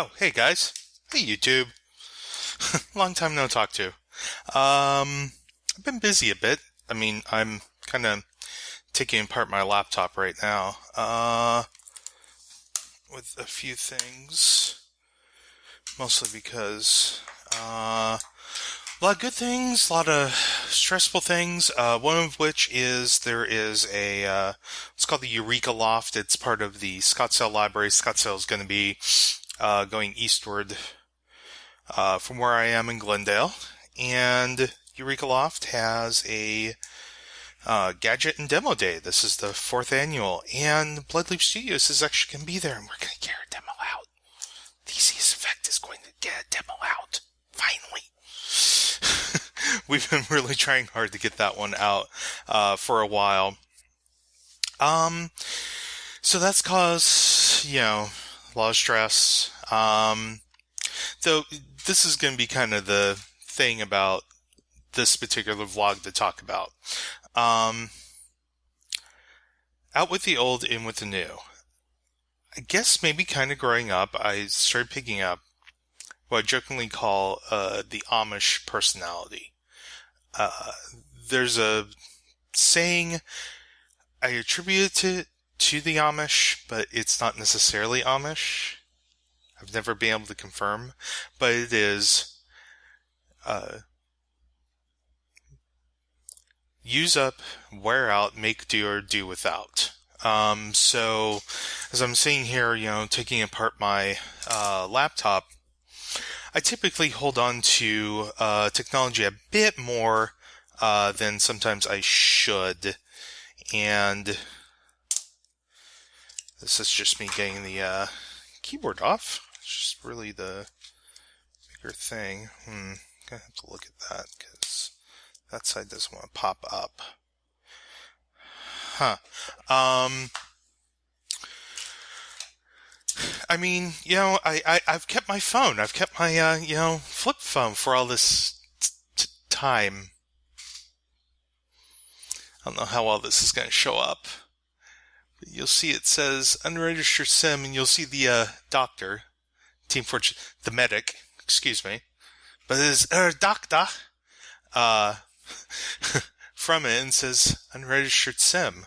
Oh, hey guys. Hey YouTube. Long time no talk to. I've been busy a bit. I'm kind of taking apart my laptop right now. With a few things. Mostly because, a lot of good things, a lot of stressful things. One of which is there is it's called the Eureka Loft. It's part of the Scottsdale Library. Scottsdale is going to be going eastward from where I am in Glendale. And Eureka Loft has a gadget and demo day. This is the 4th annual. And Bloodleaf Studios is actually going to be there, and we're going to get our demo out. The easiest effect is going to get a demo out. Finally. We've been really trying hard to get that one out for a while. So that's caused, a lot of stress. Though this is going to be kind of the thing about this particular vlog to talk about. Out with the old, in with the new. I guess maybe kind of growing up, I started picking up what I jokingly call the Amish personality. There's a saying, I attribute it to the Amish, but it's not necessarily Amish. I've never been able to confirm, but it is use up, wear out, make do or do without. So as I'm sitting here, taking apart my laptop, I typically hold on to technology a bit more than sometimes I should. And this is just me getting the keyboard off. It's just really the bigger thing. Gonna have to look at that because that side doesn't want to pop up. I've kept my phone. I've kept my, flip phone for all this time. I don't know how well this is going to show up. But you'll see it says unregistered SIM, and you'll see the doctor, Team Fortune, the medic, excuse me. But it is doctor from it, and says unregistered SIM.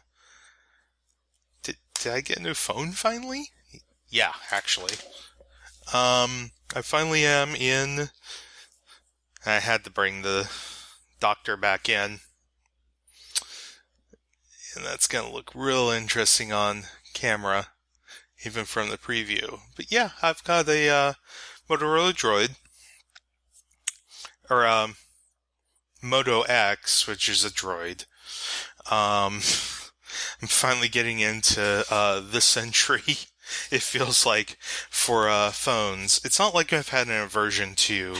Did I get a new phone finally? Yeah, actually. I finally am in. I had to bring the doctor back in. And that's going to look real interesting on camera, even from the preview. But yeah, I've got a Motorola Droid, or Moto X, which is a Droid. I'm finally getting into this century. It feels like for phones. It's not like I've had an aversion to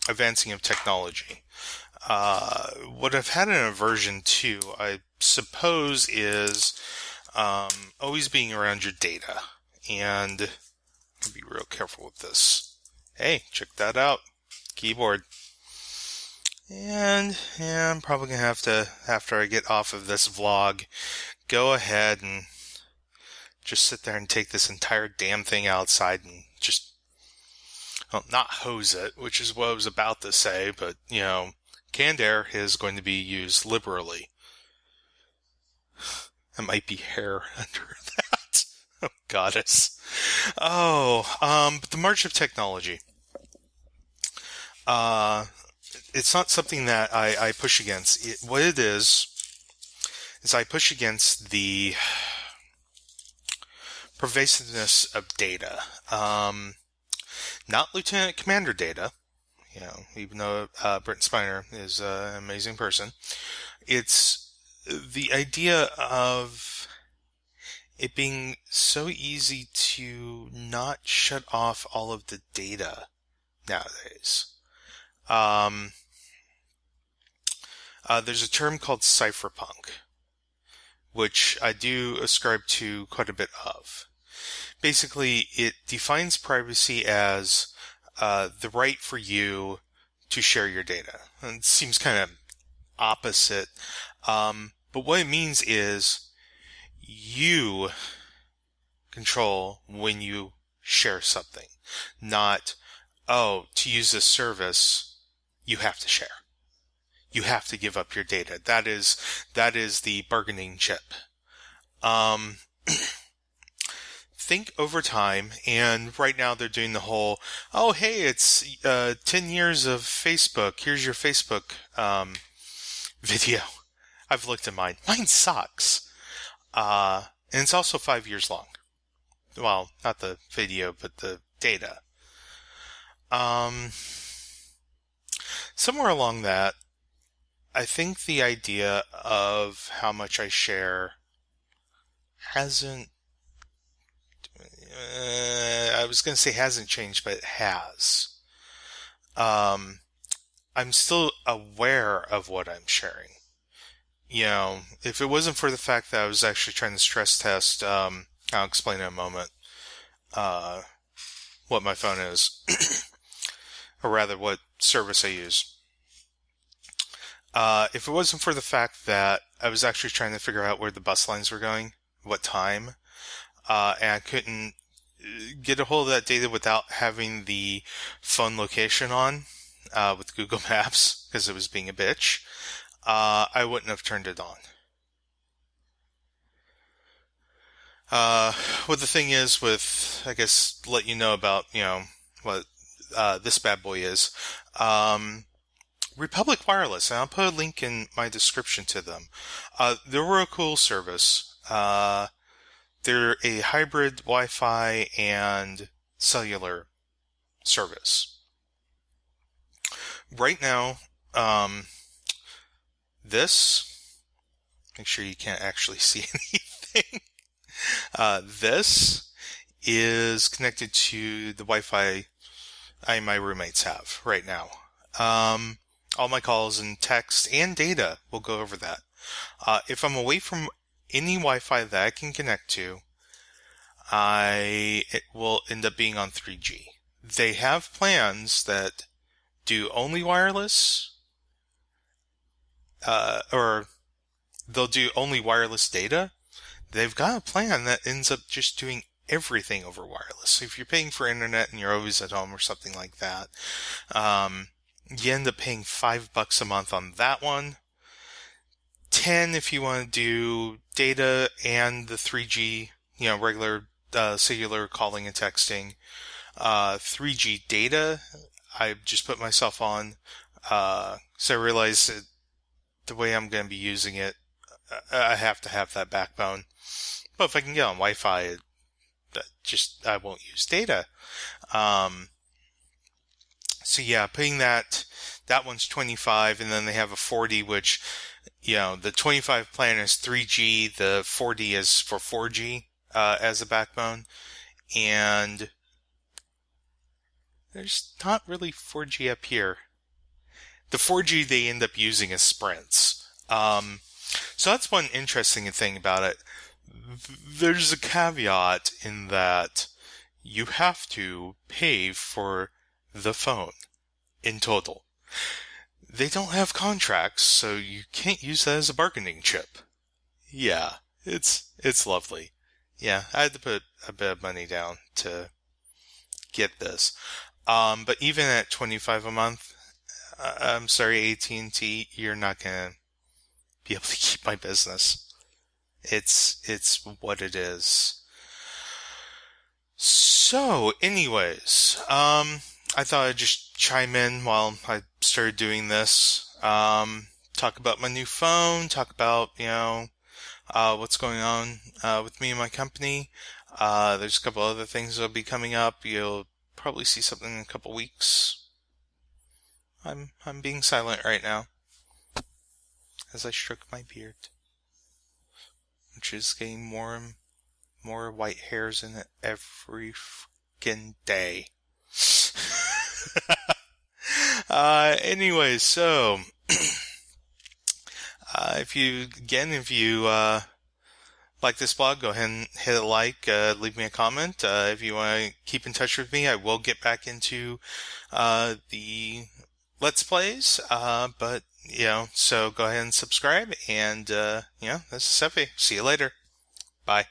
advancing of technology. What I've had an aversion to, I suppose, is always being around your data. And I'll be real careful with this. Hey, check that out. Keyboard. And yeah, I'm probably going to have to, after I get off of this vlog, go ahead and just sit there and take this entire damn thing outside and just, not hose it, which is what I was about to say, but, canned air is going to be used liberally. There might be hair under that. Oh, goddess. But the march of technology. It's not something that I push against. What it is I push against the pervasiveness of data. Not Lieutenant Commander data. Even though Brent Spiner is an amazing person, it's the idea of it being so easy to not shut off all of the data nowadays. There's a term called cypherpunk, which I do ascribe to quite a bit of. Basically, it defines privacy as the right for you to share your data. And it seems kind of opposite. But what it means is you control when you share something. Not, oh, to use this service, you have to share. You have to give up your data. That is the bargaining chip. Think over time, and right now they're doing the whole, oh, hey, it's 10 years of Facebook. Here's your Facebook video. I've looked at mine. Mine sucks. And it's also 5 years long. Well, not the video, but the data. Somewhere along that, I think the idea of how much I share hasn't, I was going to say hasn't changed, but it has. I'm still aware of what I'm sharing. You know, if it wasn't for the fact that I was actually trying to stress test, I'll explain in a moment, what my phone is, or rather what service I use. If it wasn't for the fact that I was actually trying to figure out where the bus lines were going, what time, and I couldn't get a hold of that data without having the phone location on, with Google Maps, because it was being a bitch, I wouldn't have turned it on. What the thing is with, I guess, let you know about, what, this bad boy is, Republic Wireless, and I'll put a link in my description to them. They're a cool service. They're a hybrid Wi-Fi and cellular service. Right now, make sure you can't actually see anything. This is connected to the Wi-Fi I and my roommates have right now. All my calls and text and data will go over that. If I'm away from any Wi-Fi that I can connect to, it will end up being on 3G. They have plans that do only wireless, or they'll do only wireless data. They've got a plan that ends up just doing everything over wireless. So if you're paying for internet and you're always at home or something like that, you end up paying $5 a month on that one. 10 if you want to do data and the 3G, regular cellular calling and texting. 3G data, I just put myself on, so I realize that the way I'm going to be using it, I have to have that backbone. But if I can get on Wi-Fi, I won't use data. So yeah, putting that one's 25, and then they have a 40, which, the 25 plan is 3G, the 40 is for 4G, as a backbone. And there's not really 4G up here. The 4G they end up using is sprints. So that's one interesting thing about it. There's a caveat in that you have to pay for the phone in total. They don't have contracts, so you can't use that as a bargaining chip. Yeah, it's lovely. Yeah, I had to put a bit of money down to get this. But even at $25 a month, I'm sorry, AT&T, you're not gonna be able to keep my business. It's what it is. So, anyways, I thought I'd just chime in while I started doing this. Talk about my new phone, talk about, what's going on with me and my company. There's a couple other things that'll be coming up. You'll probably see something in a couple weeks. I'm being silent right now as I stroke my beard, which is getting more and more white hairs in it every freaking day. Anyway, so if you like this blog, go ahead and hit a like, leave me a comment. If you want to keep in touch with me, I will get back into the Let's Plays, but so go ahead and subscribe, and this is Sefi. See you later. Bye.